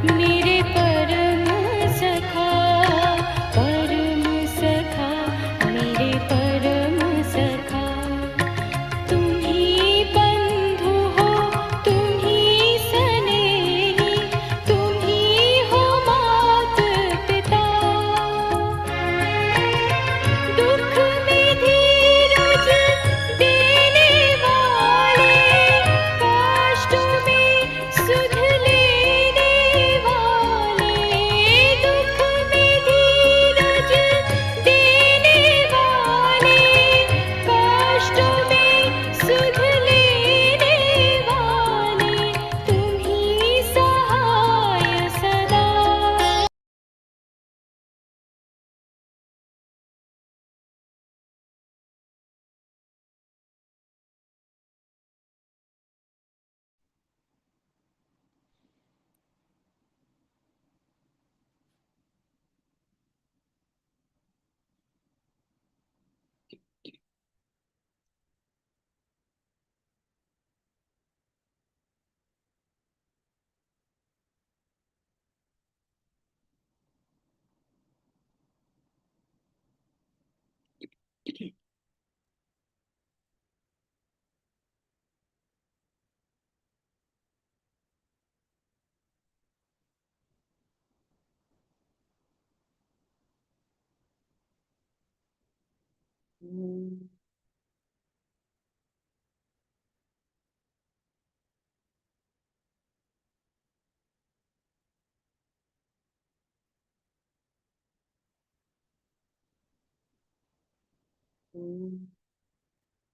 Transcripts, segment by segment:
मेरे परम सखा, मेरे परम सखा। तुम ही बंधु हो, तुम ही सनेही, तुम ही हो मात पिता। दुख में धीरज देने वाले, कष्टों में सुध लेने वाले। दुख में धीरज देने वाले, कष्टों में सुध लेने वाले। तुम ही सहाय सदा।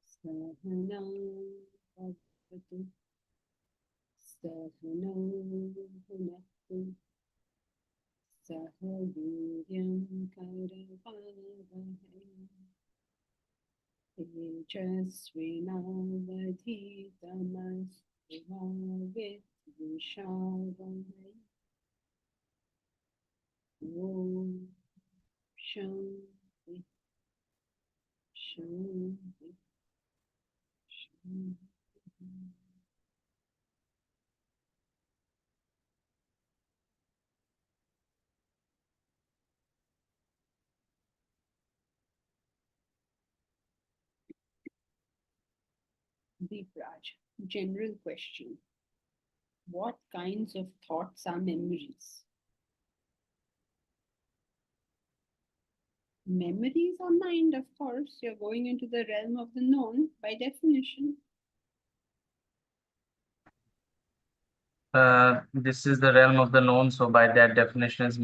सहना भवतु, सहनौ भुनक्तु, सह वीर्यं करवावहै, तेजस्विनावधीतमस्तु मा विद्विषावहै। ॐ शान्ति शान्ति शान्ति। Deepraj, general question. What kinds of thoughts are memories? Memories are mind, of course. You're going into the realm of the known by definition. This is the realm of the known, so by that definition, it's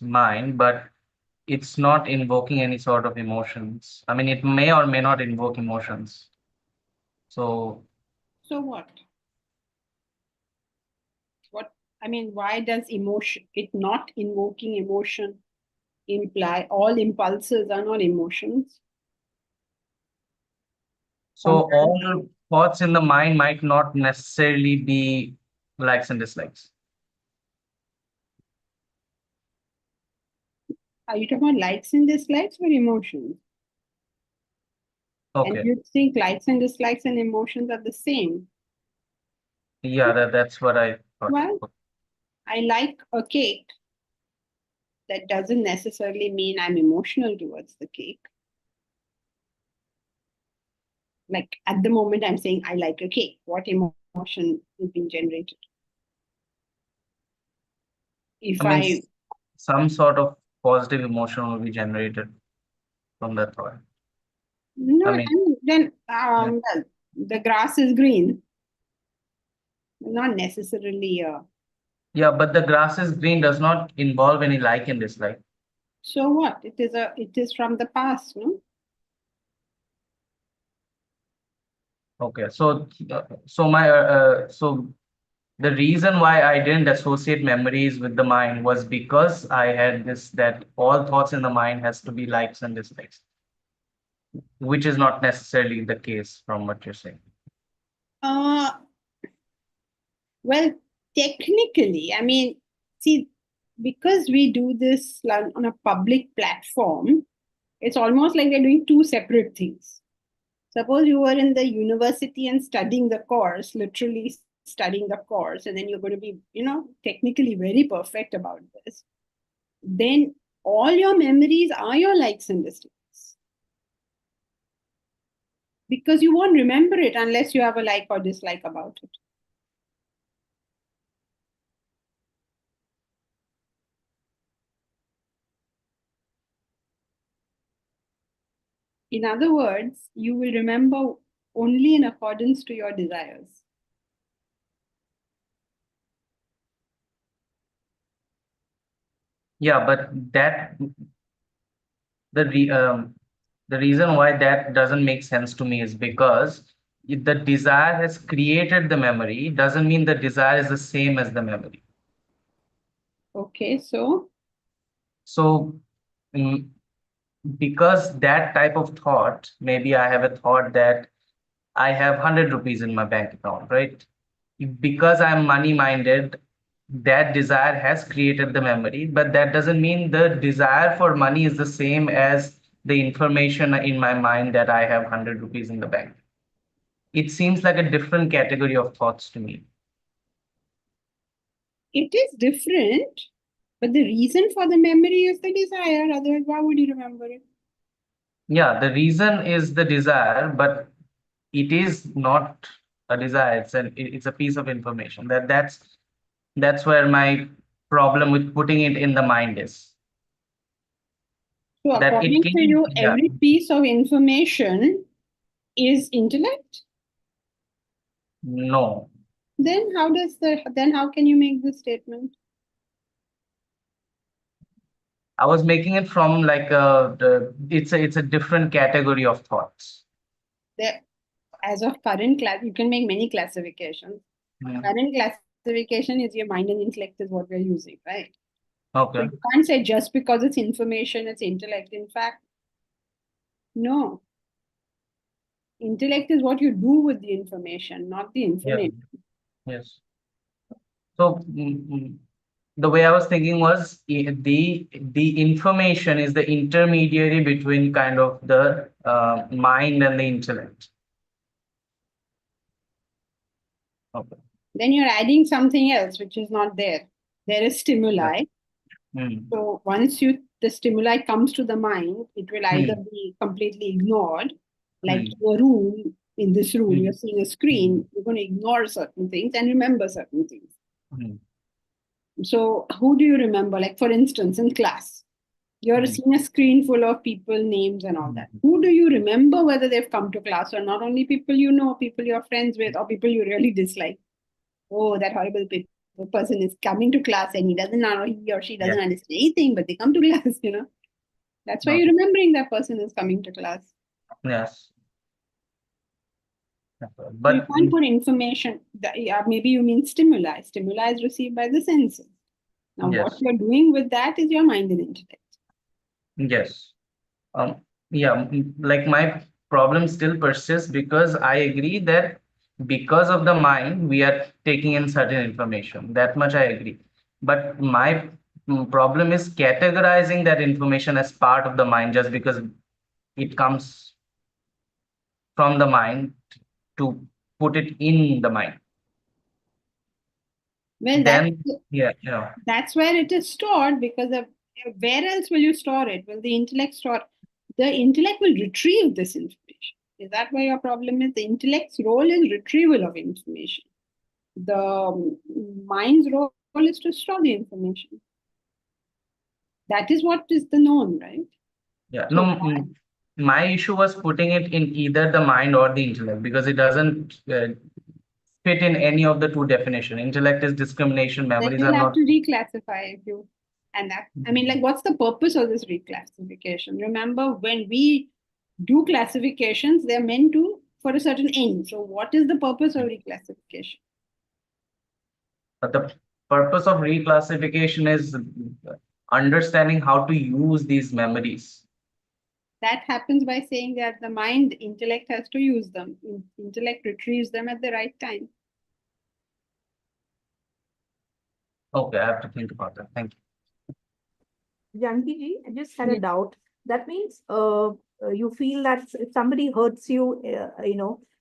mind, but it's not invoking any sort of emotions. I mean, it may or may not invoke emotions. So what? I mean, why does emotion, it not invoking emotion, imply all impulses are not emotions? all thoughts in the mind might not necessarily be likes and dislikes. Are you talking about likes and dislikes or emotions? Okay. And you think likes and dislikes and emotions are the same? Yeah, that's what I thought. Well, I like a cake. That doesn't necessarily mean I'm emotional towards the cake. Like at the moment I'm saying I like a cake. What emotion is being generated? If I mean, some sort of positive emotion will be generated from that thought. No, I mean, then well, the grass is green. Not necessarily. Yeah, but the grass is green does not involve any like and dislike. So what? It is from the past, no? Okay, so the reason why I didn't associate memories with the mind was because I had this that all thoughts in the mind has to be likes and dislikes, which is not necessarily the case from what you're saying. Well, technically, I mean, see, because we do this on a public platform, it's almost like we're doing two separate things. Suppose you were in the university and studying the course, literally studying the course and then you're going to be, technically very perfect about this, then all your memories are your likes and dislikes. Because you won't remember it unless you have a like or dislike about it. In other words, you will remember only in accordance to your desires. Yeah, but the reason why that doesn't make sense to me is because if the desire has created the memory, doesn't mean the desire is the same as the memory. Okay, so So, mm, because that type of thought, maybe I have a thought that I have 100 rupees in my bank account, right? Because I'm money minded, that desire has created the memory, but that doesn't mean the desire for money is the same as the information in my mind that I have 100 rupees in the bank. It seems like a different category of thoughts to me. it is different, but the reason for the memory is the desire. Otherwise, why would you remember it? Yeah, the reason is the desire, but it is not a desire. It's a piece of information. That's where my problem with putting it in the mind is. So, That it according to can, you, yeah, every piece of information is intellect? no. Then how can you make this statement? I was making it from like it's a different category of thoughts. There, as of current class, you can make many classifications. Hmm. Current classification is your mind and intellect is what we're using, right? So Okay. you can't say just because it's information, it's intellect. In fact, no. Intellect is what you do with the information, not the Yeah. information. Yes. So the way I was thinking was the information is the intermediary between kind of the mind and the intellect. Okay. Then you're adding something else which is not there. There is Yeah. stimuli. Hmm. So once the stimuli comes to the mind, it will either Hmm. be completely ignored, like Hmm. in this room, Hmm. you're seeing a Hmm. screen, you're going to ignore certain things and remember certain things. Hmm. So who do you remember? Like for instance, in class, you're Hmm. seeing a screen full of people, names and all that. Hmm. Who do you remember whether they've come to class or not? Only people you know, people you're friends with, or people you really dislike. Oh, that horrible person is coming to class and he doesn't know, he or she Yeah. doesn't understand anything, but they come to class. That's why Okay. you're remembering that person is coming to class. Yes. So you But can't put information, yeah, maybe you mean stimuli. Stimuli is received by the senses. Now, what yes. you're doing with that is your mind and intellect. Yes. Um, yeah, like my problem still persists because I agree that because of the mind, we are taking in certain information. That much I agree. But my problem is categorizing that information as part of the mind just because it comes from the mind to put it in the mind. Well, Then, yeah, yeah, that's where it is stored because where else will you store it? Will the intellect store? The intellect will retrieve this information. Is that why your problem is? The intellect's role is retrieval of information. The mind's role is to store the information. That is what is the known, right? yeah. No, So my issue was putting it in either the mind or the intellect because it doesn't fit in any of the two definition. Intellect is discrimination, then memories are you'll have not. to reclassify if you and that I mean, like, what's the purpose of this reclassification? Remember, when we do classifications, they're meant to for a certain end. So what is the purpose of reclassification? But the purpose of reclassification is understanding how to use these memories. That happens by saying that the mind intellect has to use them. Intellect retrieves them at the right time. Okay, I have to think about that. Thank Janki ji, I just had a Yeah. doubt. That means you feel that if somebody hurts you,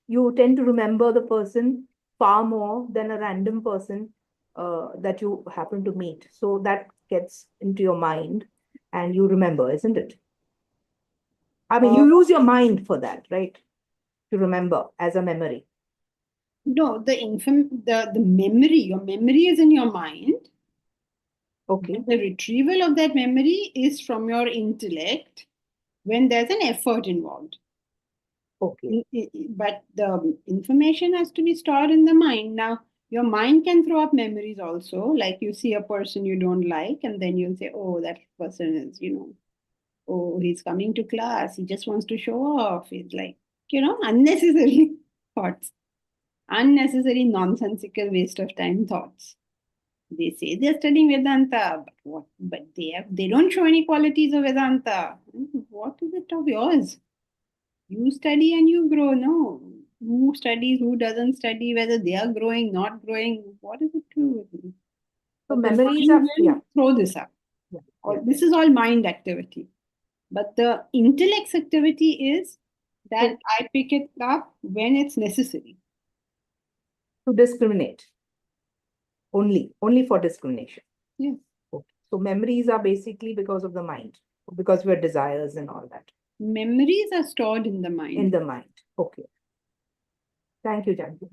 you tend to remember the person far more than a random person that you happen to meet. So that gets into your mind and you remember, isn't it? I mean, you use your mind for that, right? To remember as a memory. No, the memory, your memory is in your mind. Okay. The retrieval of that memory is from your intellect when there's an effort involved. Okay. But the information has to be stored in the mind. Now, your mind can throw up memories also, like you see a person you don't like, and then you'll say, oh, that person is, oh, he's coming to class, he just wants to show off. It's like, unnecessary thoughts, unnecessary nonsensical waste of time thoughts. They say they're studying Vedanta, but what? But they don't show any qualities of Vedanta. What is it of yours? You study and you grow. No, who studies, who doesn't study, whether they are growing, not growing. What is it to do with me? So But the memories mind are, will yeah. throw this up. Yeah, Or yeah. this is all mind activity. But the intellect's activity is that I pick it up when it's necessary. To discriminate. Only for discrimination. Yes. Okay. So memories are basically because of the mind, because we're desires and all that. Memories are stored in the mind. In the mind. Okay. Thank you, Janki.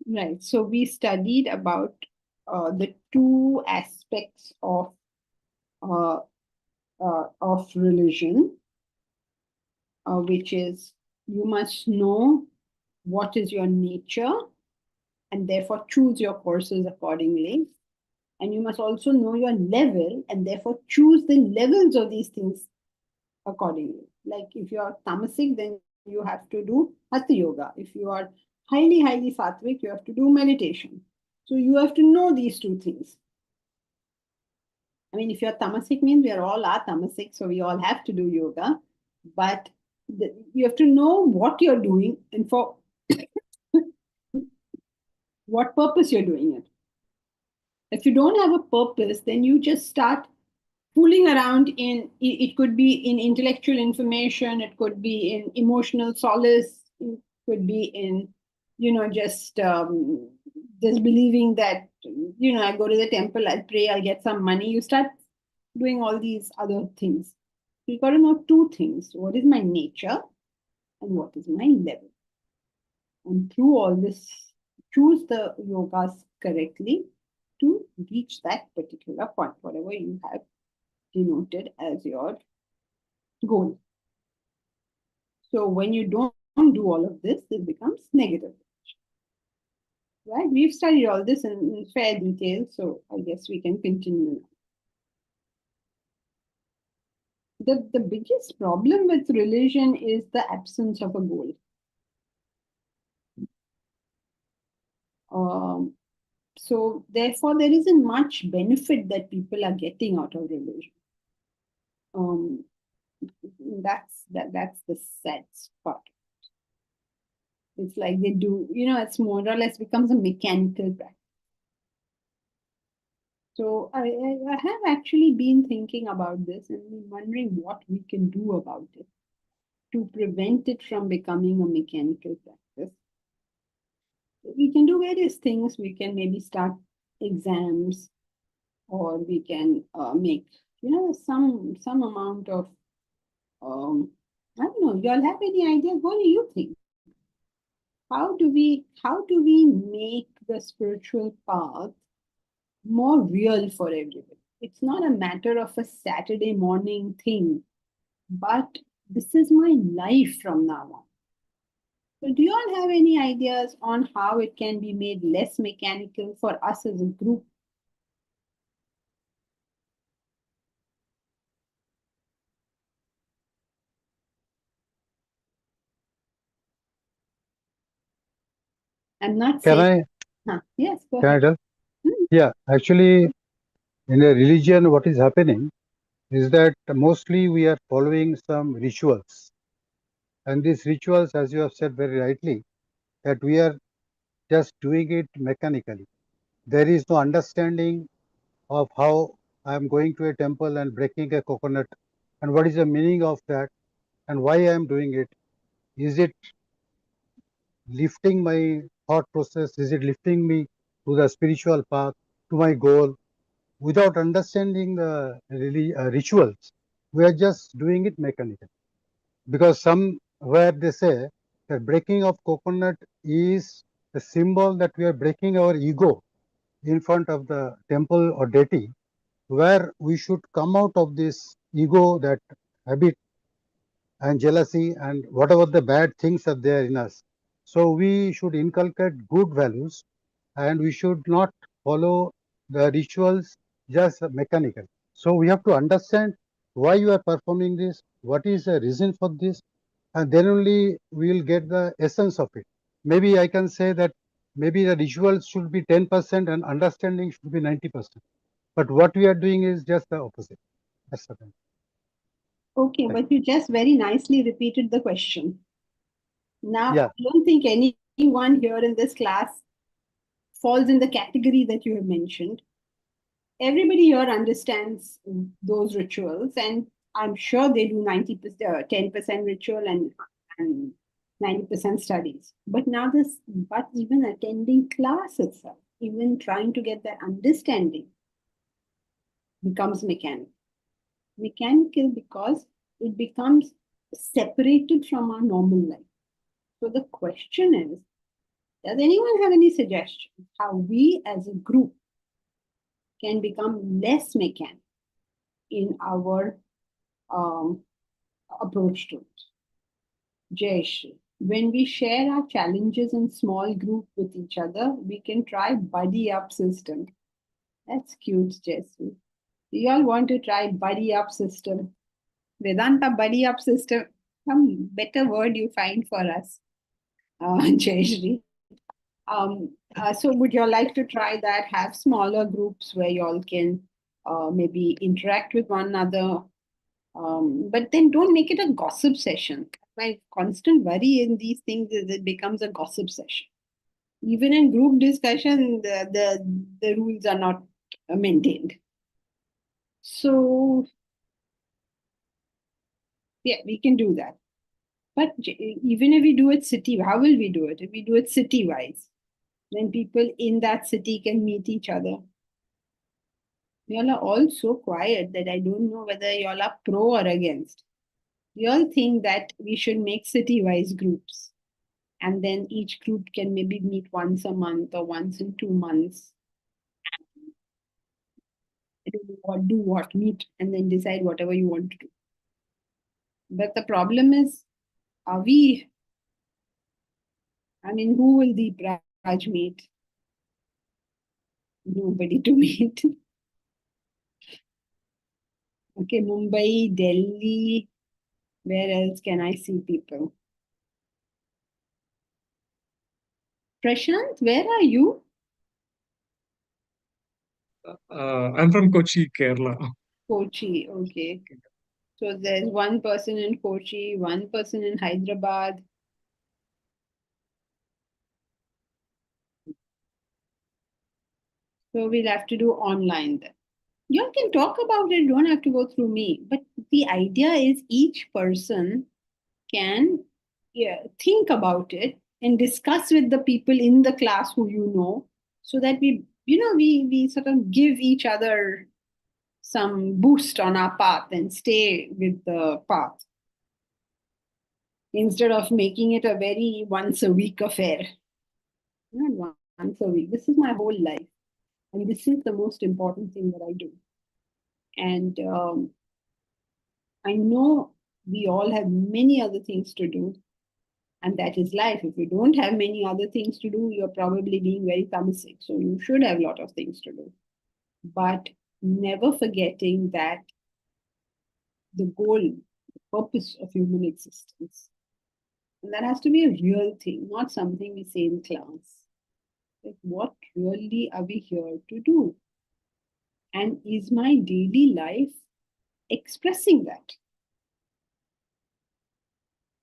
Right. So we studied about the two aspects of religion, which is you must know what is your nature and therefore choose your courses accordingly. And you must also know your level and therefore choose the levels of these things accordingly. Like if you are tamasic, then you have to do hatha yoga. If you are highly, highly sattvic, you have to do meditation. So you have to know these two things. I mean, if you're tamasic, means we are all are tamasic, so we all have to do yoga. But you have to know what you're doing and for what purpose you're doing it. If you don't have a purpose, then you just start fooling around in it could be in intellectual information, it could be in emotional solace, it could be in just believing that I go to the temple, I'll pray, I'll get some money. You start doing all these other things. You got to know two things: what is my nature and what is my level. And through all this, choose the yogas correctly to reach that particular point, whatever you have denoted as your goal. So when you don't do all of this, it becomes negative. Right? We've studied all this in fair detail, so I guess we can continue now. The biggest problem with religion is the absence of a goal. So therefore, there isn't much benefit that people are getting out of religion. That's the sad part. It's like they do, it's more or less becomes a mechanical practice. So I have actually been thinking about this and wondering what we can do about it to prevent it from becoming a mechanical practice. We can do various things. We can maybe start exams, or we can make some amount of I don't know. Y'all have any idea? What do you think? How do we make the spiritual path more real for everybody? It's not a matter of a Saturday morning thing, but this is my life from now on. So do you all have any ideas on how it can be made less mechanical for us as a group? I'm not Can saying. I Yes, go can I ahead. tell? Hmm. Yeah, actually, in a religion, what is happening is that mostly we are following some rituals, and these rituals, as you have said very rightly, that we are just doing it mechanically. There is no understanding of how I am going to a temple and breaking a coconut, and what is the meaning of that, and why I am doing it, Is it lifting my thought process? Is it lifting me to the spiritual path, to my goal? Without understanding the rituals, we are just doing it mechanically. Because somewhere they say that breaking of coconut is a symbol that we are breaking our ego in front of the temple or deity, where we should come out of this ego, that habit and jealousy and whatever the bad things are there in us. So we should inculcate good values, and we should not follow the rituals just mechanical. So we have to understand why you are performing this, what is the reason for this, and then only we will get the essence of it. Maybe I can say that maybe the rituals should be 10% and understanding should be 90%. But what we are doing is just the opposite. That's the thing. Okay, Right. but you just very nicely repeated the question. Now, Yeah. I don't think anyone here in this class falls in the category that you have mentioned. Everybody here understands those rituals, and I'm sure they do 90%, 10% ritual and 90% studies. But now but even attending class itself, even trying to get that understanding becomes mechanical. Mechanical because it becomes separated from our normal life. So the question is, does anyone have any suggestions how we as a group can become less mechanical in our approach to it? Jayesh, when we share our challenges in small group with each other, we can try buddy up system. That's cute, Jesse. Do y'all want to try buddy up system? Vedanta buddy up system. Some better word you find for us, Jayashri. So would you all like to try that? Have smaller groups where you all can maybe interact with one another, but then don't make it a gossip session. My constant worry in these things is it becomes a gossip session. Even in group discussion, the rules are not maintained. So yeah, we can do that. But even if we do it city, how will we do it? If we do it city wise, then people in that city can meet each other. Y'all are all so quiet that I don't know whether y'all are pro or against. Y'all think that we should make city-wise groups, and then each group can maybe meet once a month or once in 2 months. I don't know what, do what, meet, and then decide whatever you want to do. But the problem is, are we? I mean, who will Deep Raj meet? Nobody to meet. Okay, Mumbai, Delhi. Where else can I see people? Prashant, where are you? I'm from Kochi, Kerala. Kochi. Okay. So there's one person in Kochi, one person in Hyderabad. So we'll have to do online then. You all can talk about it, don't have to go through me. But the idea is each person can, yeah, think about it and discuss with the people in the class who you know, so that we sort of give each other some boost on our path and stay with the path instead of making it a very once a week affair. Not once a week. This is my whole life. And this is the most important thing that I do. And I know we all have many other things to do, and that is life. If you don't have many other things to do, you're probably being very thumbsick. So you should have a lot of things to do. But never forgetting that the goal, the purpose of human existence, and that has to be a real thing, not something we say in class. Like, what really are we here to do? And is my daily life expressing that?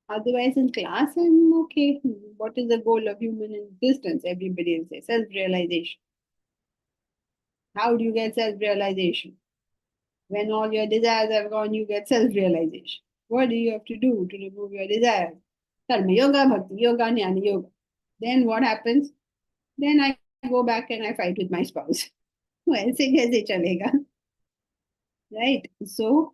Otherwise, in class, I'm okay. What is the goal of human existence? Everybody will say self realization. How do you get self realization? When all your desires have gone, you get self realization. What do you have to do to remove your desires? Karma yoga, bhakti yoga, jnana yoga. Then what happens? Then I go back and I fight with my spouse. ऐसे कैसे चलेगा? Right? So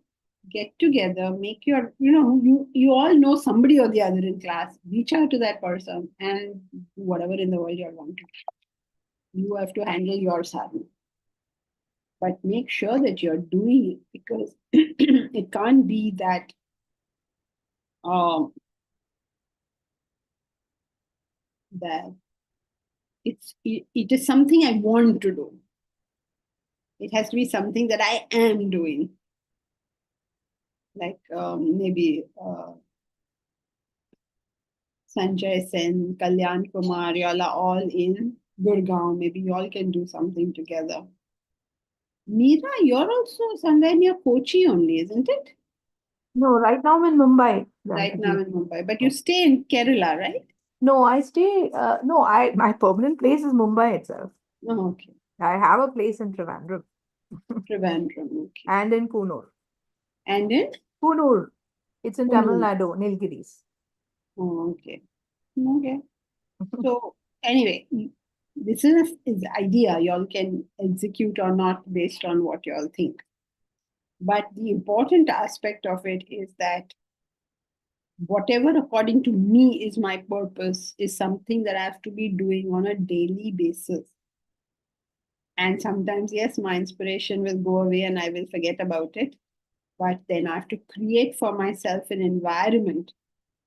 get together, make your, you all know somebody or the other in class. Reach out to that person and do whatever in the world you want to do. You have to handle your sadhana. But make sure that you're doing it, because it can't be that that it is something I want to do. It has to be something that I am doing. Like maybe Sanjay Sen, Kalyan Kumar, y'all are all in Gurgaon. Maybe y'all can do something together. Meera, you're also somewhere near Kochi only, isn't it? No, right now I'm in Mumbai. Right now in Mumbai. But you stay in Kerala, right? No, I stay, my permanent place is Mumbai itself. Oh, okay. I have a place in Trivandrum Trivandrum, okay. and in Kunur. And in? Kunur. It's in Tamil Kunur. Nadu, Nilgiris. Oh, okay. Okay. So anyway, this is idea. Y'all can execute or not based on what y'all think. But the important aspect of it is that whatever according to me is my purpose is something that I have to be doing on a daily basis. And sometimes, yes, my inspiration will go away and I will forget about it. But then I have to create for myself an environment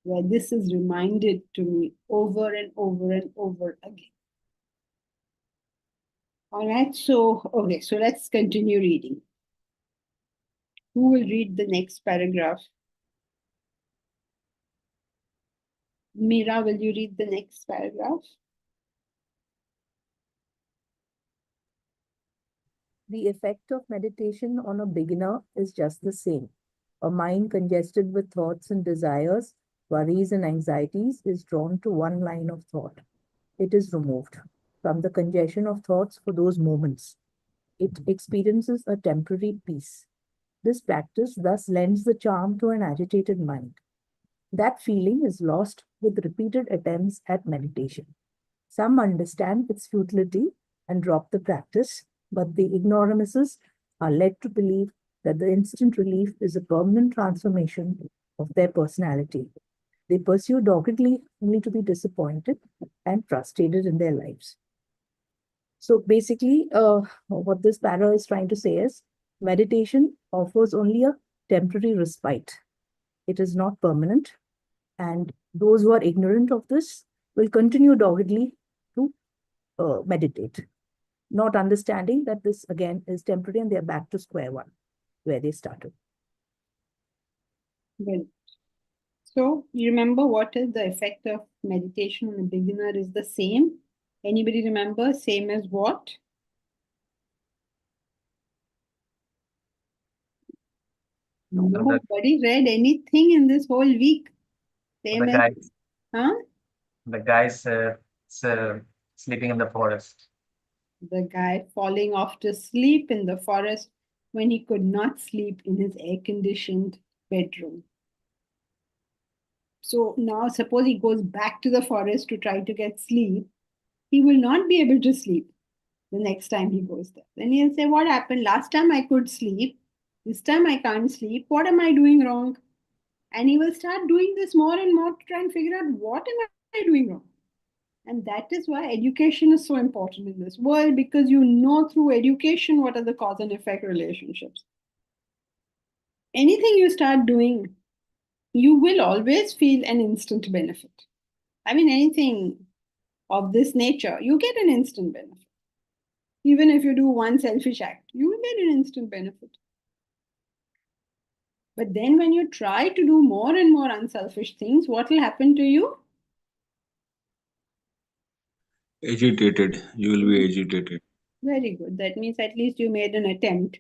where this is reminded to me over and over and over again. All right, so let's continue reading. Who will read the next paragraph? Meera, will you read the next paragraph? The effect of meditation on a beginner is just the same. A mind congested with thoughts and desires, worries and anxieties is drawn to one line of thought. It is removed from the congestion of thoughts for those moments. It experiences a temporary peace. This practice thus lends the charm to an agitated mind. That feeling is lost with repeated attempts at meditation. Some understand its futility and drop the practice, but the ignoramuses are led to believe that the instant relief is a permanent transformation of their personality. They pursue doggedly only to be disappointed and frustrated in their lives. So basically, what this para is trying to say is meditation offers only a temporary respite. It is not permanent. And those who are ignorant of this will continue doggedly to meditate, not understanding that this again is temporary and they're back to square one, where they started. Good. So you remember what is the effect of meditation on a beginner is the same? Anybody remember same as what? Nobody read anything in this whole week. Same The as, guy, huh? the guy's sleeping in the forest. The guy falling off to sleep in the forest when he could not sleep in his air-conditioned bedroom. So now suppose he goes back to the forest to try to get sleep, he will not be able to sleep the next time he goes there. Then he'll say, what happened? Last time I could sleep. This time I can't sleep. What am I doing wrong? And he will start doing this more and more to try and figure out what am I doing wrong. And that is why education is so important in this world, because you know through education what are the cause and effect relationships. Anything you start doing, you will always feel an instant benefit. I mean, anything of this nature, you get an instant benefit. Even if you do one selfish act, you will get an instant benefit. But then when you try to do more and more unselfish things, what will happen to you? Agitated. You will be agitated. Very good. That means at least you made an attempt.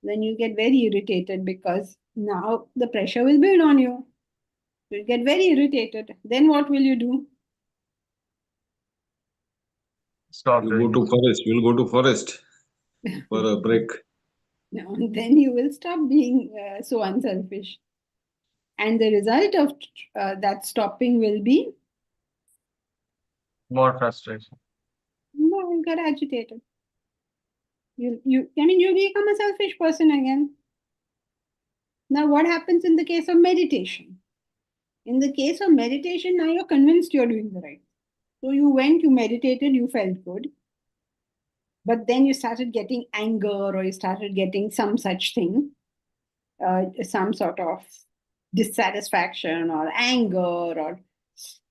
Then you get very irritated because now the pressure will build on you. You'll get very irritated. Then what will you do? Stop You doing go it. to forest. You will go to forest for a break. No, then you will stop being so unselfish. And the result of that stopping will be, More frustration. no, you get agitated. You become a selfish person again. Now, what happens in the case of meditation? In the case of meditation, now you're convinced you're doing the right. So you went, you meditated, you felt good. But then you started getting anger, or you started getting some such thing, some sort of dissatisfaction or anger or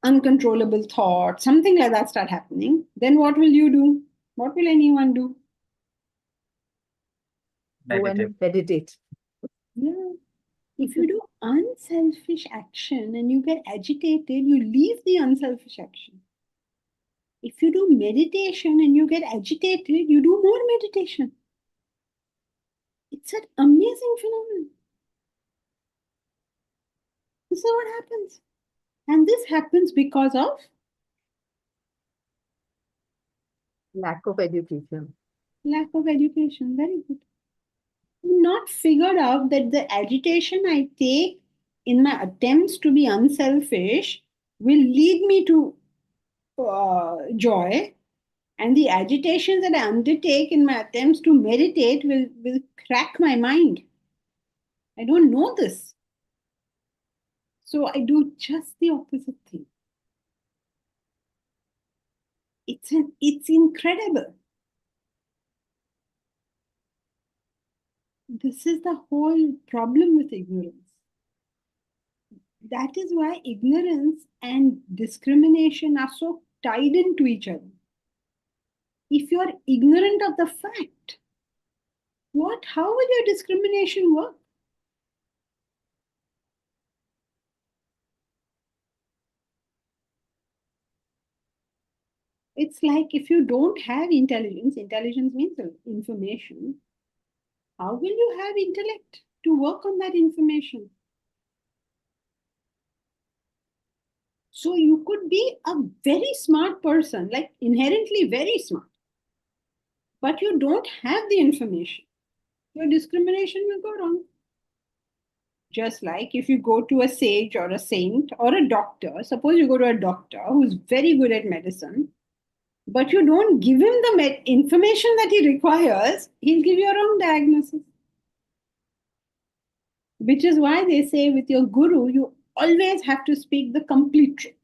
uncontrollable thought, something like that start happening. Then what will you do? What will anyone do? Go Meditate. and meditate. Yeah. If you do unselfish action and you get agitated, you leave the unselfish action. If you do meditation and you get agitated, you do more meditation. It's an amazing phenomenon. This is what happens. And this happens because of Lack of education. lack of education. Very good. Not figured out that the agitation I take in my attempts to be unselfish will lead me to joy, and the agitation that I undertake in my attempts to meditate will crack my mind. I don't know this. So I do just the opposite thing. It's incredible. This is the whole problem with ignorance. That is why ignorance and discrimination are so tied into each other. If you are ignorant of the fact, how will your discrimination work? It's like if you don't have intelligence means information, how will you have intellect to work on that information? So you could be a very smart person, like inherently very smart, but you don't have the information. Your discrimination will go wrong. Just like if you go to a sage or a saint or a doctor, suppose you go to a doctor who's very good at medicine, but you don't give him the information that he requires, he'll give you a wrong diagnosis. Which is why they say with your guru, you always have to speak the complete truth.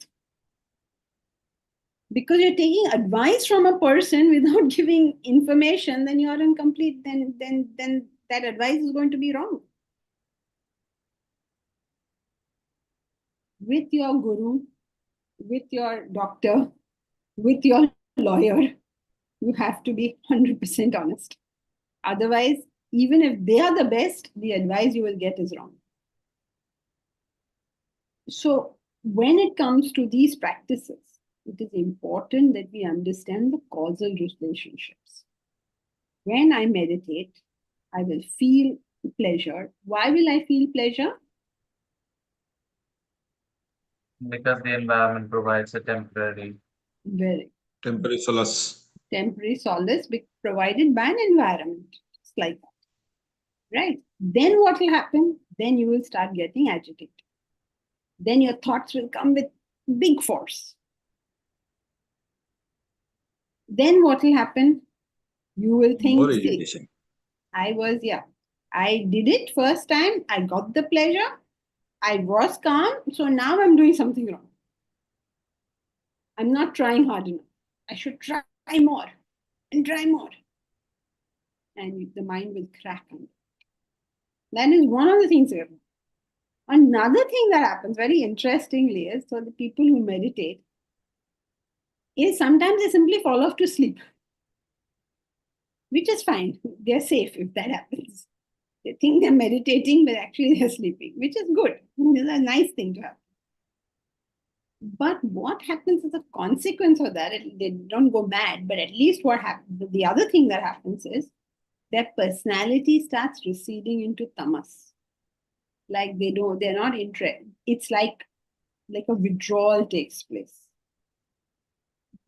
Because you're taking advice from a person without giving information, then you are incomplete, then that advice is going to be wrong. With your guru, with your doctor, with your lawyer, you have to be 100% honest. Otherwise, even if they are the best, the advice you will get is wrong. So when it comes to these practices, it is important that we understand the causal relationships. When I meditate, I will feel pleasure. Why will I feel pleasure? Because the environment provides a temporary Temporary solace. Temporary solace provided by an environment, just like that. Right? Then what will happen? Then you will start getting agitated. Then your thoughts will come with big force. Then what will happen? You will think, More agitation. I did it first time, I got the pleasure, I was calm, so now I'm doing something wrong. I'm not trying hard enough. I should try more and try more. And the mind will crack on it. That is one of the things we have. Another thing that happens very interestingly is, so the people who meditate, is sometimes they simply fall off to sleep, which is fine. They're safe if that happens. They think they're meditating, but actually they're sleeping, which is good. It's a nice thing to have. But what happens as a consequence of that, they don't go mad, but at least what happens, the other thing that happens is their personality starts receding into tamas. Like they're not interested. It's like a withdrawal takes place.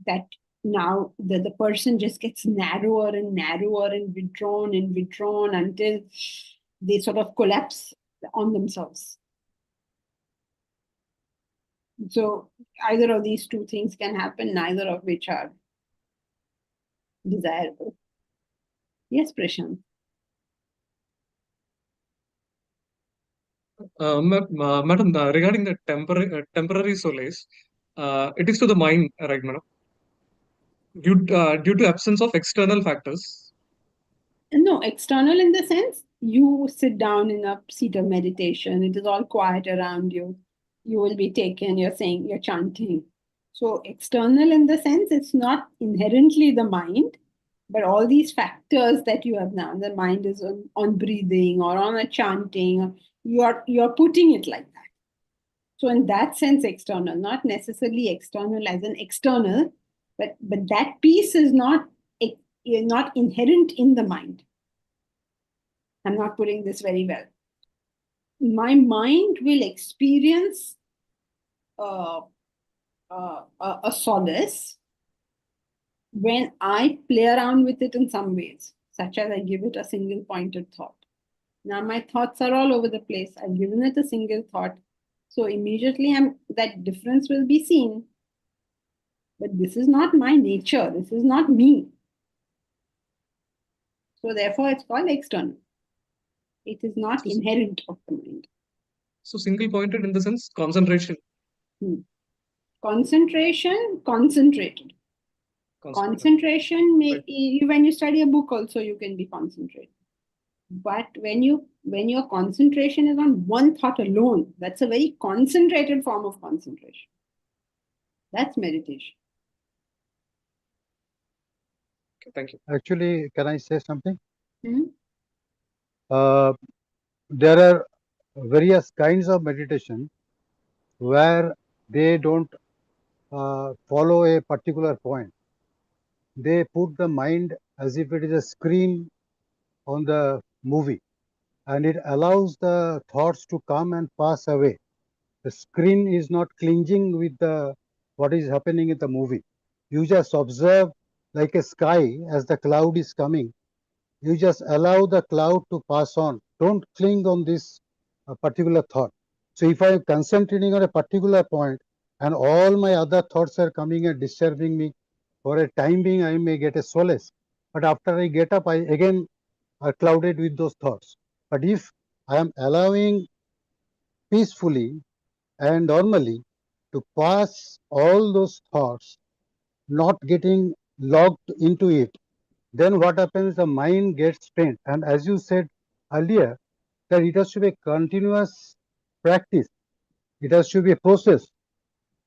That now the person just gets narrower and narrower and withdrawn until they sort of collapse on themselves. So either of these two things can happen, neither of which are desirable. Yes, Prashant. Madam, regarding the temporary solace, it is to the mind, right, madam? Due to absence of external factors. No, external in the sense you sit down in a seat of meditation, it is all quiet around you. You will be taken, you're saying, you're chanting. So, external in the sense it's not inherently the mind, but all these factors that you have now, the mind is on breathing or on a chanting, you're putting it like that. So, in that sense, external, not necessarily external as an external, but that piece is not inherent in the mind. I'm not putting this very well. My mind will experience a solace when I play around with it in some ways, such as I give it a single pointed thought. Now my thoughts are all over the place. I've given it a single thought. So immediately that difference will be seen. But this is not my nature. This is not me. So therefore it's called external. It is not inherent of the mind. So single pointed in the sense concentration. Concentration, concentrated. Concentration may when you study a book also you can be concentrated. But when your concentration is on one thought alone, that's a very concentrated form of concentration. That's meditation. Okay, thank you. Actually, can I say something? Hmm? There are various kinds of meditation where they don't follow a particular point. They put the mind as if it is a screen on the movie, and it allows the thoughts to come and pass away. The screen is not clinging with what is happening in the movie. You just observe like a sky as the cloud is coming. You just allow the cloud to pass on. Don't cling on this particular thought. So if I am concentrating on a particular point and all my other thoughts are coming and disturbing me, for a time being I may get a solace. But after I get up, I again are clouded with those thoughts. But if I am allowing peacefully and normally to pass all those thoughts, not getting logged into it, then what happens? The mind gets trained. And as you said earlier, that it has to be a continuous practice. It has to be a process.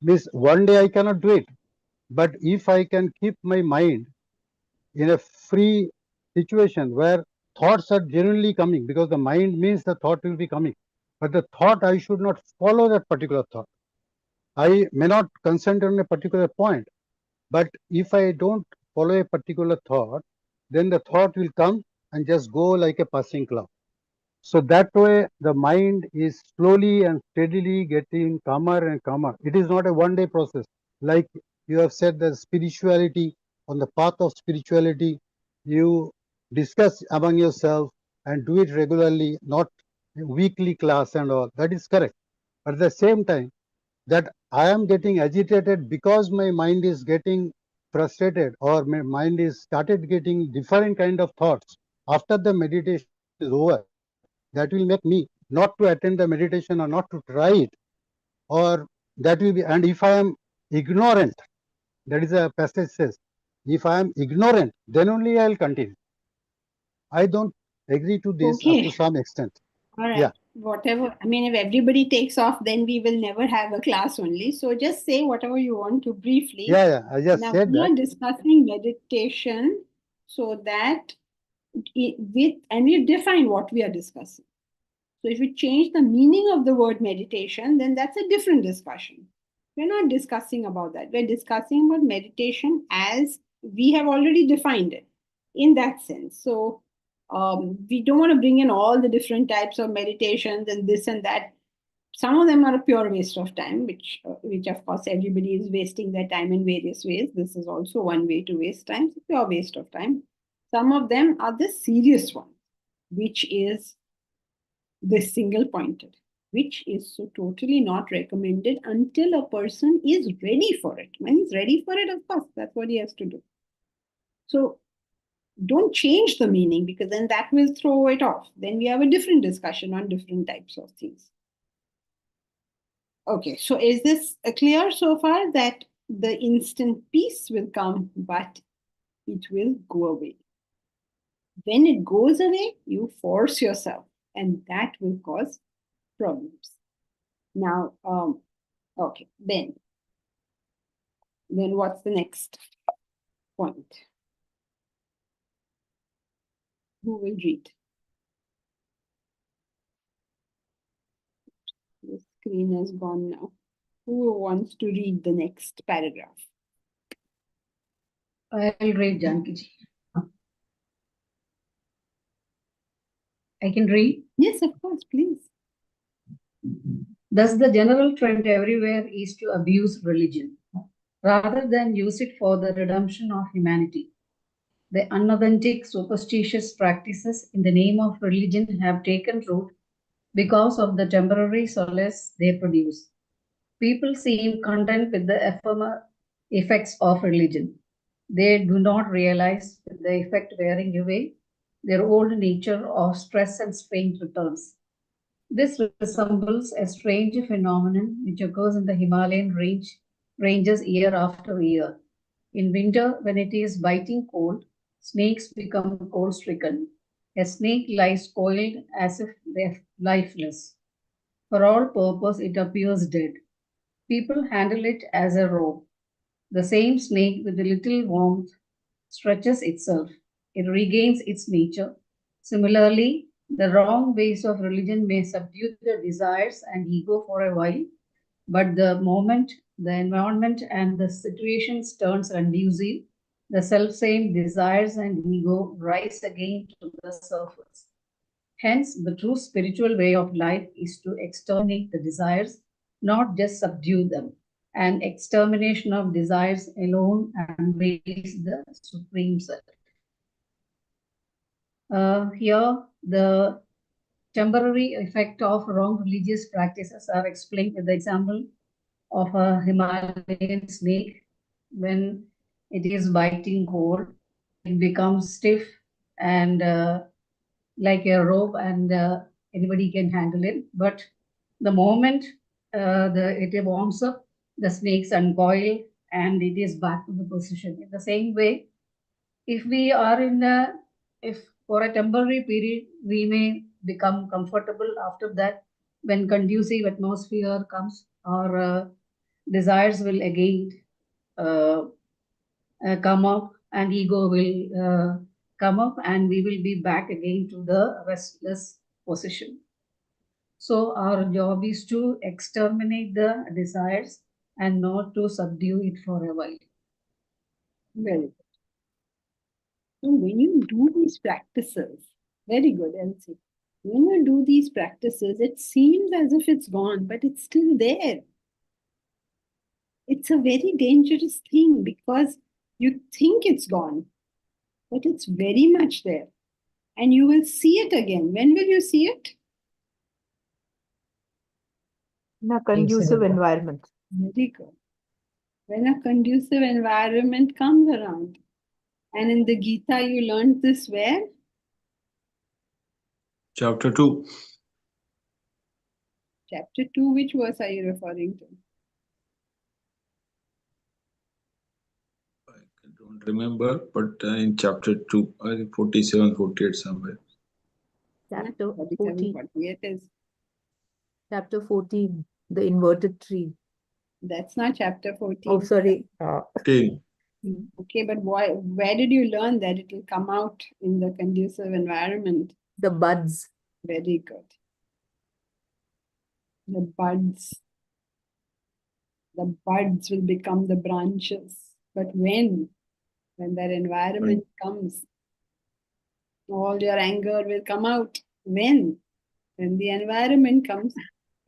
Means one day I cannot do it. But if I can keep my mind in a free situation where thoughts are genuinely coming, because the mind means the thought will be coming. But the thought, I should not follow that particular thought. I may not concentrate on a particular point, but if I don't follow a particular thought, then the thought will come and just go like a passing cloud. So that way, the mind is slowly and steadily getting calmer and calmer. It is not a one-day process. Like you have said, that spirituality, on the path of spirituality, you discuss among yourself and do it regularly, not weekly class and all. That is correct. But at the same time, that I am getting agitated because my mind is getting frustrated, or my mind is started getting different kind of thoughts. After the meditation is over, that will make me not to attend the meditation or not to try it, or that will be. And if I am ignorant, that is a passage says, if I am ignorant, then only I will continue. I don't agree to this up Okay. to some extent. All right. Yeah. Whatever. I mean, if everybody takes off, then we will never have a class only. So just say whatever you want to briefly. Yeah. I just Now said we that. are discussing meditation so that and we define what we are discussing. So if you change the meaning of the word meditation, then that's a different discussion. We're not discussing about that. We're discussing about meditation as we have already defined it in that sense. So we don't want to bring in all the different types of meditations and this and that. Some of them are a pure waste of time, which of course everybody is wasting their time in various ways. This is also one way to waste time. It's a pure waste of time. Some of them are the serious ones, which is the single pointed. which is so totally not recommended until a person is ready for it. When he's ready for it, of course, that's what he has to do. So don't change the meaning, because then that will throw it off. Then we have a different discussion on different types of things. Okay, so is this clear so far that the instant peace will come, but it will go away? When it goes away, you force yourself, and that will cause problems. Now, okay, then what's the next point? Who will read? The screen has gone now. Who wants to read the next paragraph? I'll read, Janki. I can read. Yes, of course, please. Thus, the general trend everywhere is to abuse religion, rather than use it for the redemption of humanity. The unauthentic, superstitious practices in the name of religion have taken root because of the temporary solace they produce. People seem content with the ephemeral effects of religion. They do not realize that the effect wearing away, their old nature of stress and strain returns. This resembles a strange phenomenon which occurs in the Himalayan ranges year after year. In winter, when it is biting cold, snakes become cold-stricken. A snake lies coiled as if left lifeless. For all purpose, it appears dead. People handle it as a rope. The same snake with a little warmth stretches itself. It regains its nature. Similarly, the wrong ways of religion may subdue the desires and ego for a while, but the moment the environment and the situations turns conducive, the self-same desires and ego rise again to the surface. Hence, the true spiritual way of life is to exterminate the desires, not just subdue them. And extermination of desires alone unveils the Supreme Self. Here, the temporary effect of wrong religious practices are explained with the example of a Himalayan snake. When it is biting cold, it becomes stiff and like a rope, and anybody can handle it. But the moment it warms up, the snakes uncoil and it is back to the position. In the same way, if we are if for a temporary period, we may become comfortable. After that, when conducive atmosphere comes, our desires will again come up, and ego will come up, and we will be back again to the restless position. So our job is to exterminate the desires and not to subdue it for a while. Very good. So when you do these practices, very good, Elsie. When you do these practices, it seems as if it's gone, but it's still there. It's a very dangerous thing because you think it's gone, but it's very much there. And you will see it again. When will you see it? In a conducive environment. Very good. When a conducive environment comes around. And in the Gita, you learned this where? Chapter 2. Chapter 2, which verse are you referring to? I don't remember, but in chapter 2, 47, 48 somewhere. Chapter 47, 14. 48 is. Chapter 14, the inverted tree. That's not chapter 14. Oh, sorry. 10. Okay, but where did you learn that it will come out in the conducive environment? The buds. Very good. The buds. The buds will become the branches. But when that environment comes, all your anger will come out. When the environment comes,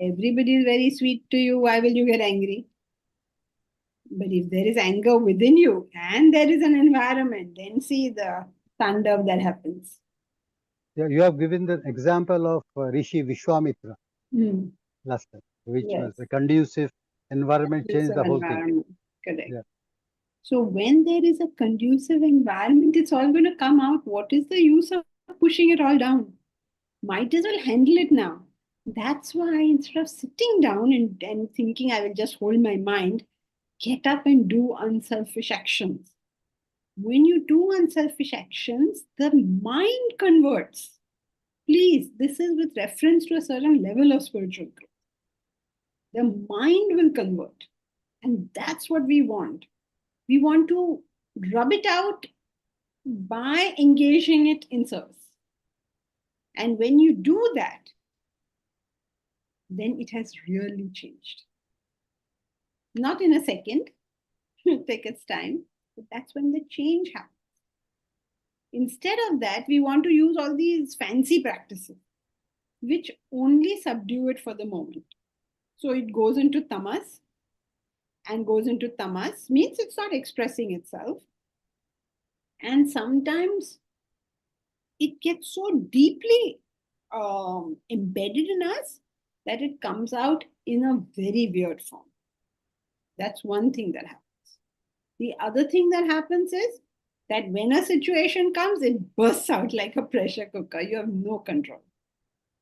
everybody is very sweet to you. Why will you get angry? But if there is anger within you and there is an environment, then see the thunder that happens. Yeah, you have given the example of Rishi Vishwamitra. Hmm. last time, which was Yes. a conducive environment changed the Conducive whole thing. environment. Correct. Yeah. So when there is a conducive environment, it's all going to come out. What is the use of pushing it all down? Might as well handle it now. That's why instead of sitting down and thinking I will just hold my mind, get up and do unselfish actions. When you do unselfish actions, the mind converts. Please, this is with reference to a certain level of spiritual growth. The mind will convert. And that's what we want. We want to rub it out by engaging it in service. And when you do that, then it has really changed. Not in a second, it'll take its time, but that's when the change happens. Instead of that, we want to use all these fancy practices, which only subdue it for the moment. So it goes into tamas, and goes into tamas means it's not expressing itself. And sometimes it gets so deeply embedded in us that it comes out in a very weird form. That's one thing that happens. The other thing that happens is that when a situation comes, it bursts out like a pressure cooker. You have no control.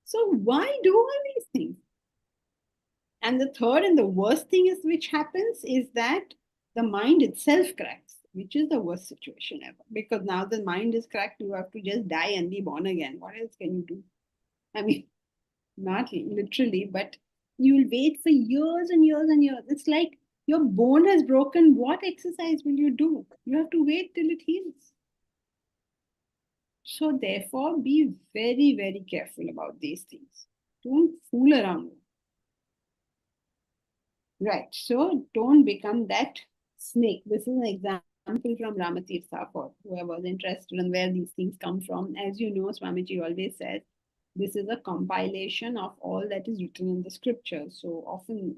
So why do all these things? And the third and the worst thing is which happens is that the mind itself cracks, which is the worst situation ever. Because now the mind is cracked, you have to just die and be born again. What else can you do? I mean, not literally, but you'll wait for years and years and years. It's like your bone has broken. What exercise will you do? You have to wait till it heals. So therefore, be very, very careful about these things. Don't fool around. Right. So don't become that snake. This is an example from Ramatirtha for whoever is interested in where these things come from. As you know, Swamiji always says, this is a compilation of all that is written in the scriptures. So often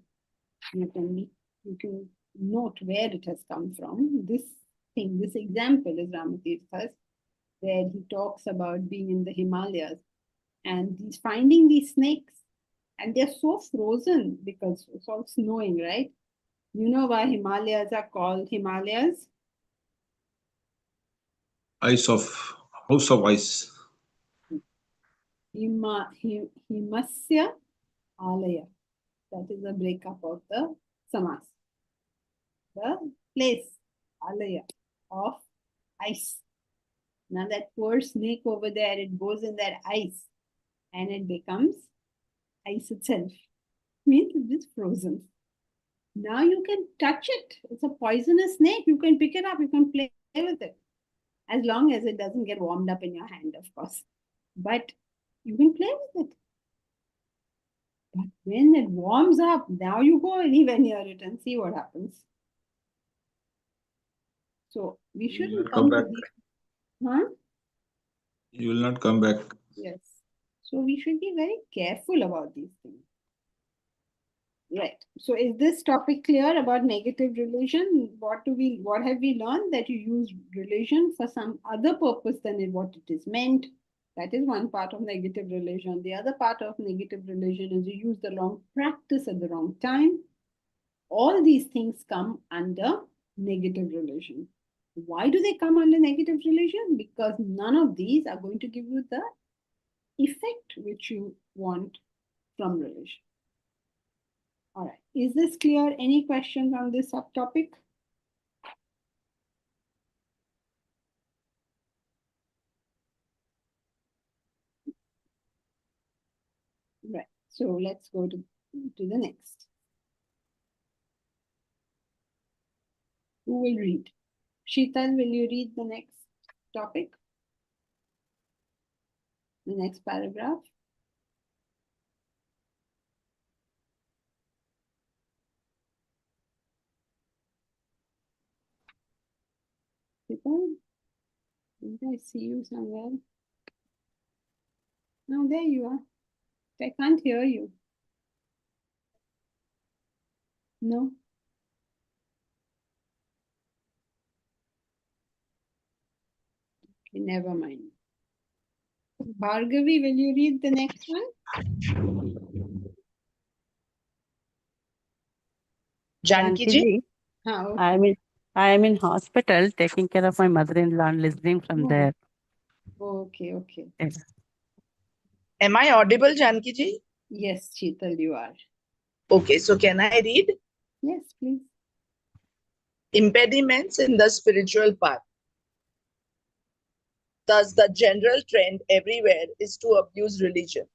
you can note where it has come from. This thing, this example is Ramatirtha's, where he talks about being in the Himalayas and he's finding these snakes, and they're so frozen because it's all snowing, right? You know why Himalayas are called Himalayas? House of ice. Himasya Alaya. That is a breakup of the samas. The place, Alaya, of ice. Now that poor snake over there, it goes in that ice and it becomes ice itself. Means it is frozen. Now you can touch it. It's a poisonous snake. You can pick it up. You can play with it. As long as it doesn't get warmed up in your hand, of course. But you can play with it. But when it warms up, now you go anywhere near it and see what happens. So we shouldn't come back. to these. Huh? You will not come back. Yes. So we should be very careful about these things. Right. So is this topic clear about negative religion? What have we learned? That you use religion for some other purpose than what it is meant. That is one part of negative religion. The other part of negative religion is you use the wrong practice at the wrong time. All these things come under negative religion. Why do they come under negative religion? Because none of these are going to give you the effect which you want from religion. All right. Is this clear? Any questions on this subtopic? Right. So let's go to the next. Who will read? Sheetal, will you read the next topic? The next paragraph? Sheetal? Did I see you somewhere? No, there you are. I can't hear you. No. Okay, never mind. Bhargavi, will you read the next one? Janki ji, Ji, Okay. I am in hospital taking care of my mother-in-law and listening from Oh. there. Okay. Yes. am I audible, Janki ji? Yes, Sheetal, you are. Okay, so can I read? Yes, please. Impediments in the spiritual path. Thus, the general trend everywhere is to abuse religion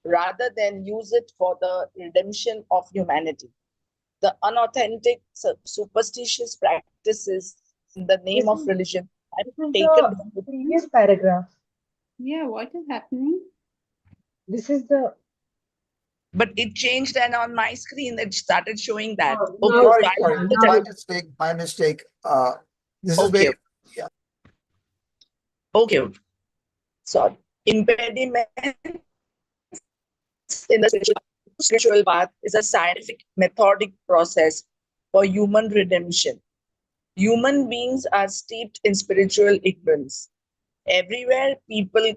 rather than use it for the redemption of humanity. The unauthentic, superstitious practices in the name of religion have This is taken the previous paragraph. Yeah, what is happening? This is the but it changed, and on my screen it started showing that. No, Okay, no, so it's I fine. will Now tell- My mistake. This is Okay. very, Okay. So impediment in the spiritual path is a scientific, methodic process for human redemption. Human beings are steeped in spiritual ignorance. Everywhere people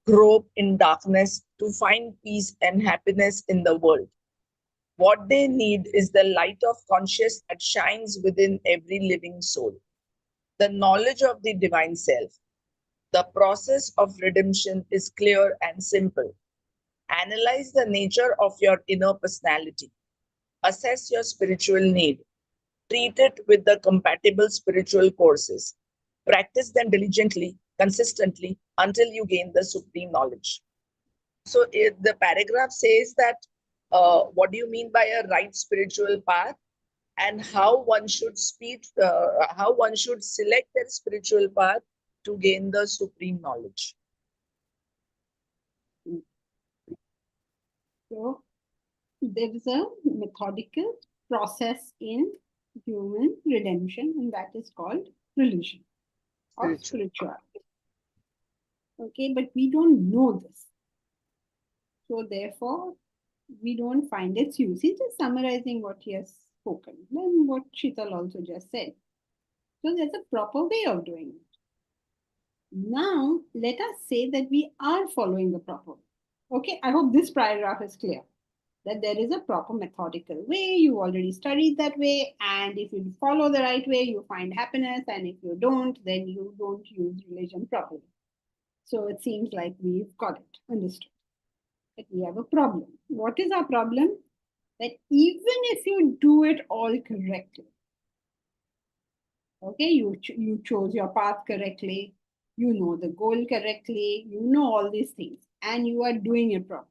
grope in darkness to find peace and happiness in the world. What they need is the light of consciousness that shines within every living soul, the knowledge of the divine self. The process of redemption is clear and simple. Analyze the nature of your inner personality. Assess your spiritual need. Treat it with the compatible spiritual courses. Practice them diligently, consistently, until you gain the supreme knowledge. So the paragraph says that what do you mean by a right spiritual path, and how one should how one should select that spiritual path to gain the supreme knowledge. So there is a methodical process in human redemption, and that is called religion or spirituality. Okay, but we don't know this. So therefore, we don't find its use. He's just summarizing what he has spoken, then what Shital also just said. So there's a proper way of doing it. Now, let us say that we are following the proper way. Okay, I hope this paragraph is clear. That there is a proper methodical way. You already studied that way, and if you follow the right way, you find happiness, and if you don't, then you don't use religion properly. So it seems like we've got it, understood. But we have a problem. What is our problem? That even if you do it all correctly, okay, you chose your path correctly, you know the goal correctly, you know all these things, and you are doing it properly,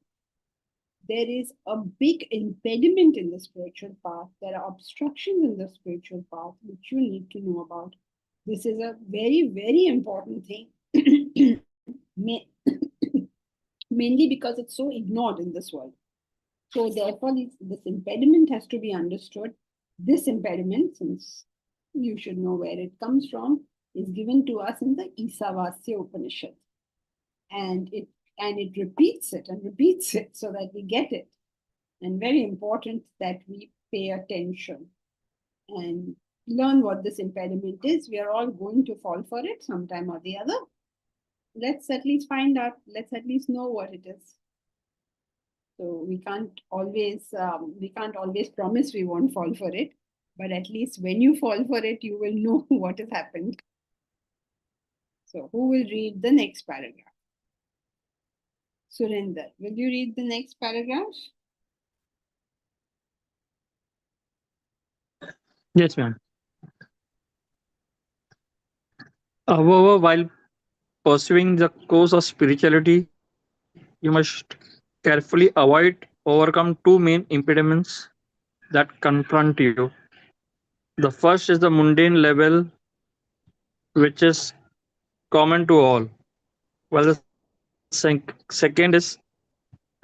there is a big impediment in the spiritual path. There are obstructions in the spiritual path which you need to know about. This is a very, very important thing, mainly because it's so ignored in this world. So therefore, this impediment has to be understood. This impediment, since you should know where it comes from, is given to us in the Isavasya Upanishad. And it repeats it and repeats it so that we get it. And very important that we pay attention and learn what this impediment is. We are all going to fall for it sometime or the other. Let's at least find out, let's at least know what it is. So we can't always promise we won't fall for it, but at least when you fall for it, you will know what has happened. So who will read the next paragraph? Surinder, will you read the next paragraph? Yes, ma'am. However, while pursuing the course of spirituality, you must carefully avoid overcome two main impediments that confront you. The first is the mundane level, which is common to all, while the second is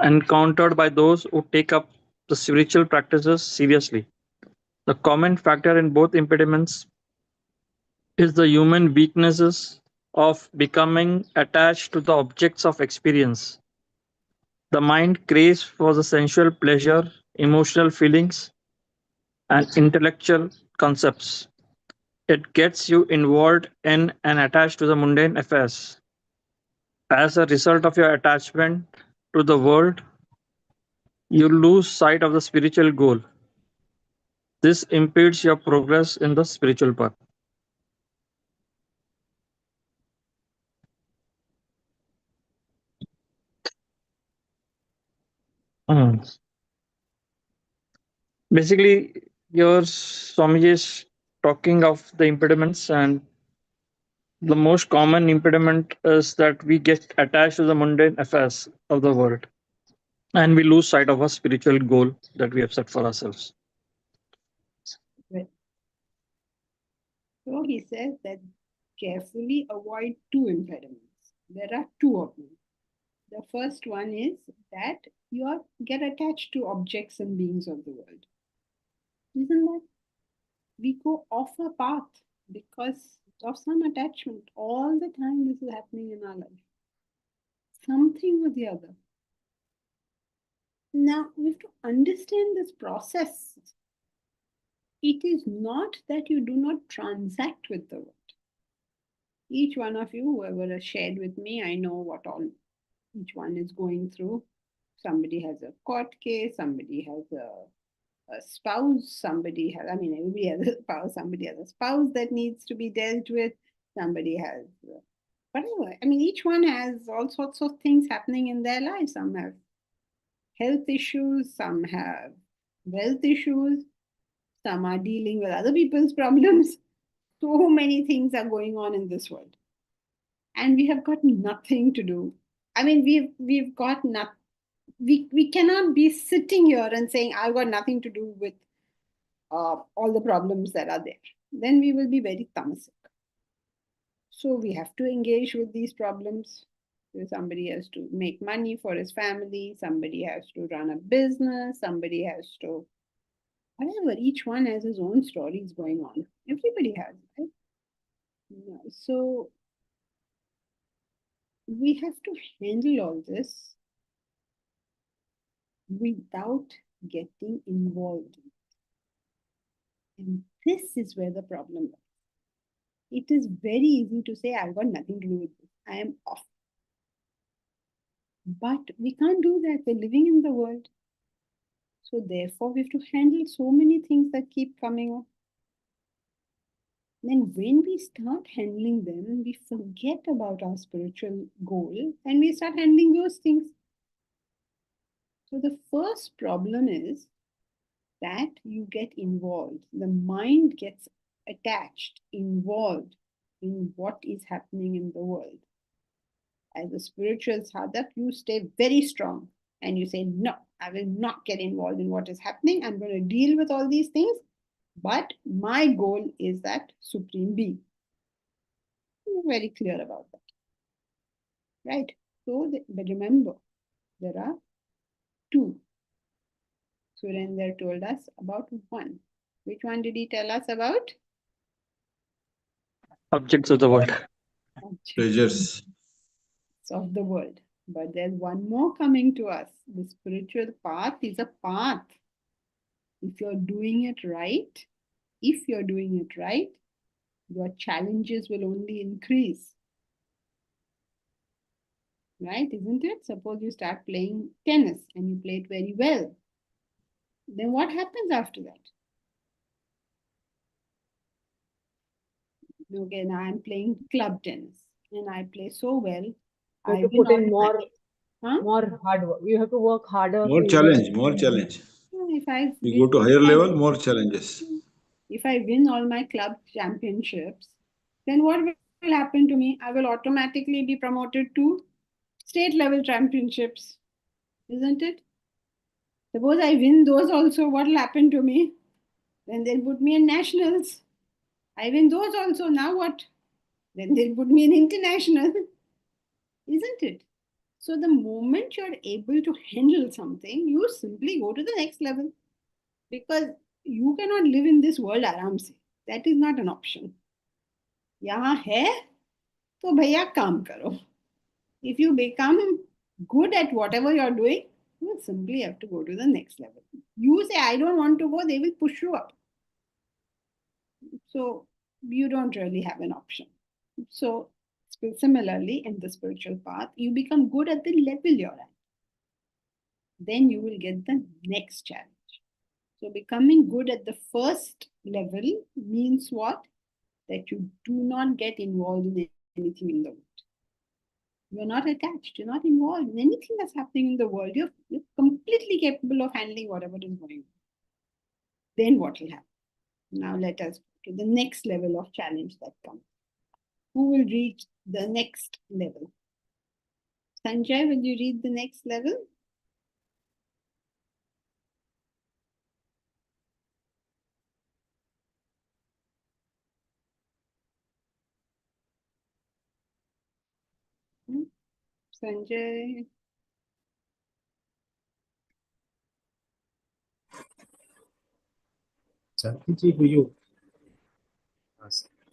encountered by those who take up the spiritual practices seriously. The common factor in both impediments is the human weaknesses of becoming attached to the objects of experience. The mind craves for the sensual pleasure, emotional feelings, and intellectual concepts. It gets you involved in and attached to the mundane affairs. As a result of your attachment to the world, you lose sight of the spiritual goal. This impedes your progress in the spiritual path. Hmm. Basically, your Swamiji is talking of the impediments, and the most common impediment is that we get attached to the mundane affairs of the world and we lose sight of our spiritual goal that we have set for ourselves. So he says that carefully avoid two impediments. There are two of them. The first one is that you get attached to objects and beings of the world. Isn't that? We go off a path because of some attachment. All the time this is happening in our life. Something or the other. Now we have to understand this process. It is not that you do not transact with the world. Each one of you, whoever has shared with me, I know what all each one is going through. Somebody has a court case, somebody has a spouse, somebody has, I mean, everybody has a spouse, somebody has a spouse that needs to be dealt with, somebody has whatever. I mean, each one has all sorts of things happening in their lives. Some have health issues, some have wealth issues, some are dealing with other people's problems. So many things are going on in this world. And we have got nothing to do. I mean, we've got nothing. We cannot be sitting here and saying, I've got nothing to do with all the problems that are there. Then we will be very tamasic. So we have to engage with these problems. So somebody has to make money for his family, somebody has to run a business, somebody has to, whatever, each one has his own stories going on. Everybody has, right? So we have to handle all this without getting involved. And this is where the problem lies. It is very easy to say, I've got nothing to do with this. I am off. But we can't do that. We're living in the world. So therefore, we have to handle so many things that keep coming up. Then when we start handling them, we forget about our spiritual goal and we start handling those things. So the first problem is that you get involved. The mind gets attached, involved in what is happening in the world. As a spiritual sadhak, you stay very strong and you say, no, I will not get involved in what is happening. I'm going to deal with all these things. But my goal is that Supreme Being. I'm very clear about that. Right? So, but remember, there are two. Surendra told us about one. Which one did he tell us about? Objects of the world. Pleasures. Of the world. But there's one more coming to us. The spiritual path is a path. If you're doing it right, your challenges will only increase. Right? Isn't it? Suppose you start playing tennis and you play it very well. Then what happens after that? Okay, now I'm playing club tennis and I play so well. You have to put in more hard work. You have to work harder. More challenge, more challenge. If You go to higher level, more challenges. If I win all my club championships, then what will happen to me? I will automatically be promoted to state level championships, isn't it? Suppose I win those also, what will happen to me? Then they'll put me in nationals. I win those also, now what? Then they'll put me in international, isn't it? So the moment you're able to handle something, you simply go to the next level. Because you cannot live in this world आराम से. That is not an option. यहाँ है तो भैया काम करो. If you become good at whatever you're doing, you simply have to go to the next level. You say, I don't want to go, they will push you up. So you don't really have an option. So similarly, in the spiritual path, you become good at the level you're at. Then you will get the next challenge. So becoming good at the first level means what? That you do not get involved in anything in the world. You're not attached. You're not involved in anything that's happening in the world. You're completely capable of handling whatever is going on. Then what will happen? Now let us go to the next level of challenge that comes. Who will reach the next level? Sanjay, will you read the next level? Sanjay. Janki, will you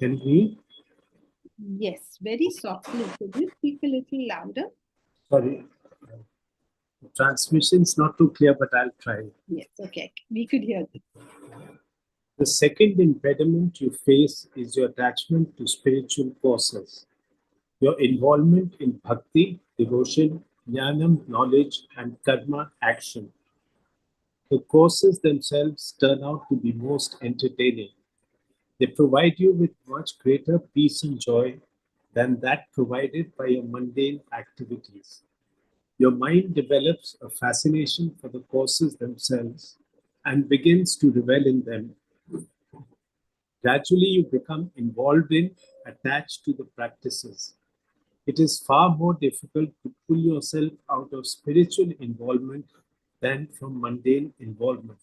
tell me? Yes, very softly. Could you speak a little louder? Sorry, the transmission is not too clear, but I'll try. Yes, okay. We could hear this. The second impediment you face is your attachment to spiritual courses. Your involvement in bhakti, devotion, jnanam, knowledge, and karma, action. The courses themselves turn out to be most entertaining. They provide you with much greater peace and joy than that provided by your mundane activities. Your mind develops a fascination for the courses themselves and begins to revel in them. Gradually, you become involved in, attached to the practices. It is far more difficult to pull yourself out of spiritual involvement than from mundane involvement.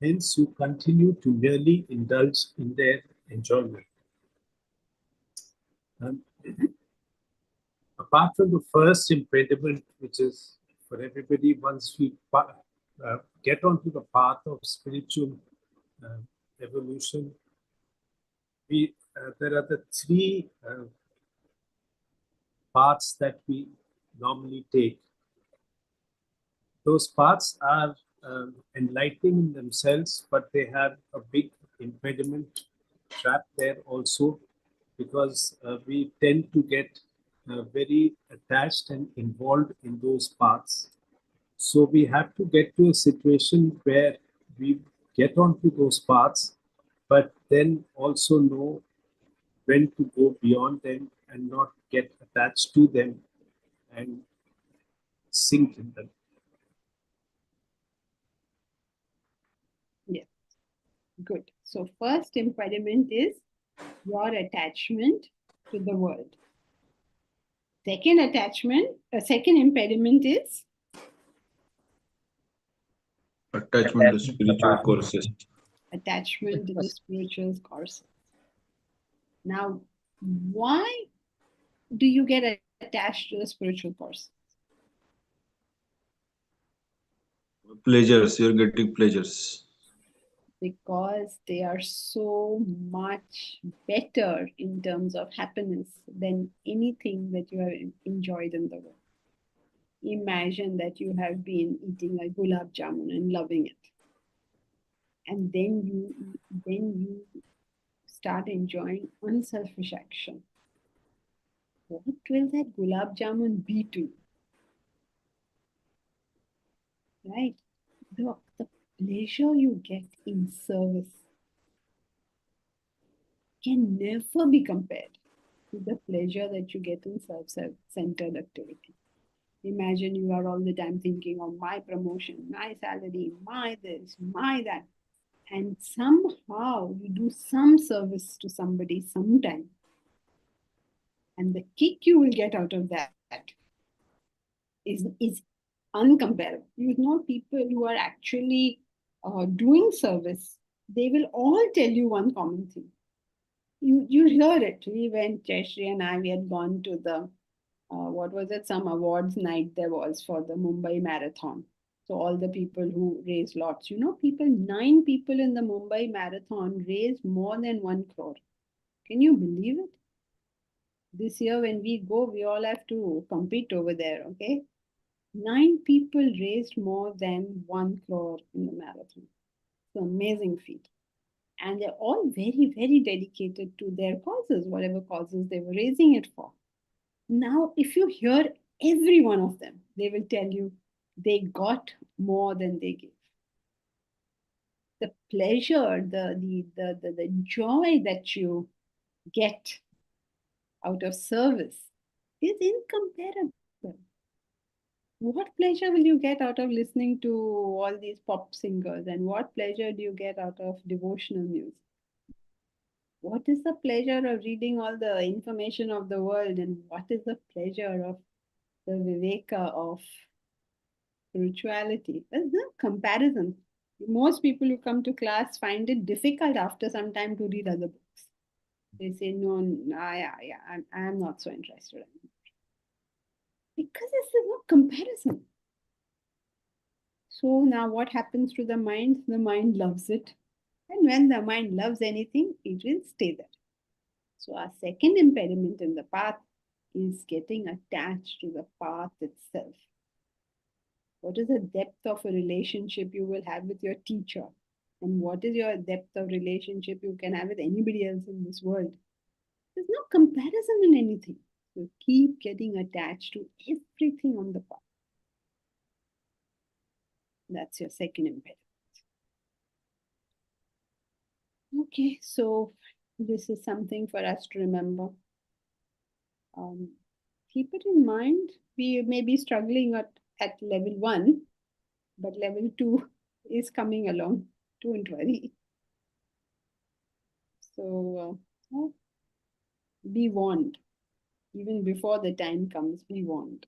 Hence, you continue to merely indulge in their enjoyment. Apart from the first impediment, which is for everybody, once we get onto the path of spiritual evolution, there are the three paths that we normally take. Those paths are enlightening in themselves, but they have a big impediment trap there also, because we tend to get very attached and involved in those paths. So we have to get to a situation where we get onto those paths, but then also know when to go beyond them and not get attached to them and sink in them. Yes, good. So first impediment is your attachment to the world. Second impediment is Attachment to spiritual courses. attachment to the spiritual courses. Now, why do you get attached to the spiritual course? Pleasures, you're getting pleasures. Because they are so much better in terms of happiness than anything that you have enjoyed in the world. Imagine that you have been eating a gulab jamun and loving it. And then you start enjoying unselfish action. What will that gulab jamun be to? Right? The pleasure you get in service can never be compared to the pleasure that you get in self-centered activity. Imagine you are all the time thinking of my promotion, my salary, my this, my that. And somehow you do some service to somebody sometime. And the kick you will get out of that is uncomparable. You know, people who are actually doing service, they will all tell you one common thing. You hear it. We went, Jayashree and I, we had gone to the, what was it, some awards night there was for the Mumbai Marathon. So all the people who raised lots, 9 people in the Mumbai Marathon raised more than 1 crore. Can you believe it? This year when we go, we all have to compete over there, okay? 9 people raised more than 1 crore in the marathon. It's an amazing feat. And they're all very, very dedicated to their causes, whatever causes they were raising it for. Now, if you hear every one of them, they will tell you they got more than they gave. the pleasure, the joy that you get out of service is incomparable. What pleasure will you get out of listening to all these pop singers? And what pleasure do you get out of devotional music? What is the pleasure of reading all the information of the world? And what is the pleasure of the viveka of spirituality? There's no comparison. Most people who come to class find it difficult after some time to read other books. They say, no, I'm not so interested anymore. Because there's no comparison. So now what happens to the mind? The mind loves it. And when the mind loves anything, it will stay there. So our second impediment in the path is getting attached to the path itself. What is the depth of a relationship you will have with your teacher? And what is your depth of relationship you can have with anybody else in this world? There's no comparison in anything. So keep getting attached to everything on the path. That's your second impediment. Okay, so this is something for us to remember. Keep it in mind. We may be struggling at level 1, but level 2 is coming along. Don't worry. So be warned. Even before the time comes, be warned.